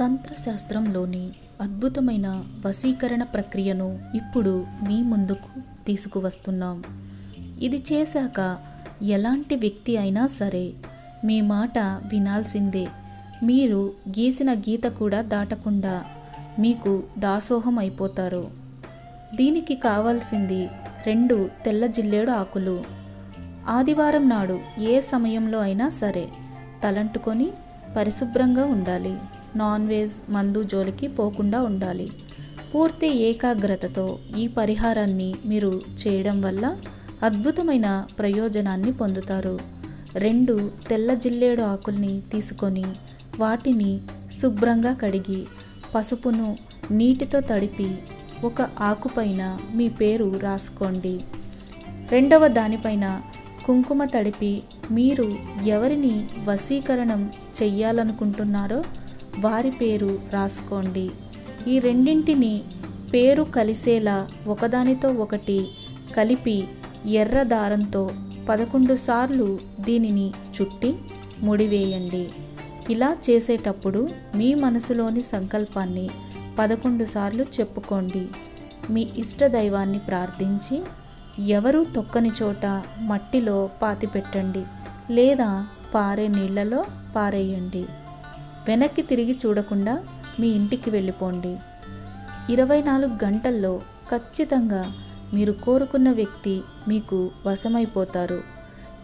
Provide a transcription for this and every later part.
తంత్రశాస్త్రంలోని అద్భుతమైన వశీకరణ ప్రక్రియను ఇప్పుడు మీ ముందుకు తీసుకువస్తున్నాం. ఇది చేశాక ఎలాంటి వ్యక్తి అయినా సరే మీ మాట వినాల్సిందే. మీరు గీసిన గీత కూడా దాటకుండా మీకు దాసోహం అయిపోతారు. దీనికి కావాల్సింది 2 తెల్ల జిల్లేడు ఆకులు. ఆదివారం నాడు ఏ సమయంలో అయినా సరే తలంటుకొని పరిశుభ్రంగా ఉండాలి. నాన్ వెజ్ మందు జోలికి పోకుండా ఉండాలి. పూర్తి ఏకాగ్రతతో ఈ పరిహారాన్ని మీరు చేయడం వల్ల అద్భుతమైన ప్రయోజనాన్ని పొందుతారు. 2 తెల్ల జిల్లేడు ఆకుల్ని తీసుకొని వాటిని శుభ్రంగా కడిగి పసుపును నీటితో తడిపి ఒక ఆకుపైన మీ పేరు రాసుకోండి. 2వ దానిపైన కుంకుమ తడిపి మీరు ఎవరిని వశీకరణం చెయ్యాలనుకుంటున్నారో వారి పేరు రాసుకోండి. ఈ రెండింటిని పేరు కలిసేలా ఒకదానితో ఒకటి కలిపి ఎర్ర దారంతో 11 సార్లు దీనిని చుట్టి ముడివేయండి. ఇలా చేసేటప్పుడు మీ మనసులోని సంకల్పాన్ని 11 సార్లు చెప్పుకోండి. మీ ఇష్ట దైవాన్ని ప్రార్థించి ఎవరు తొక్కని చోట మట్టిలో పాతిపెట్టండి లేదా పారే నీళ్లలో పారేయండి. వెనక్కి తిరిగి చూడకుండా మీ ఇంటికి వెళ్ళిపోండి. 24 గంటల్లో ఖచ్చితంగా మీరు కోరుకున్న వ్యక్తి మీకు వశమైపోతారు.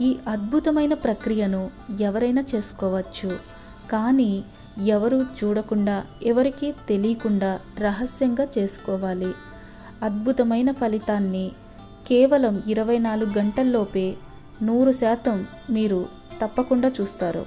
ఈ అద్భుతమైన ప్రక్రియను ఎవరైనా చేసుకోవచ్చు, కానీ ఎవరు చూడకుండా ఎవరికీ తెలియకుండా రహస్యంగా చేసుకోవాలి. అద్భుతమైన ఫలితాన్ని కేవలం 24 గంటల్లోపే 100% మీరు తప్పకుండా చూస్తారు.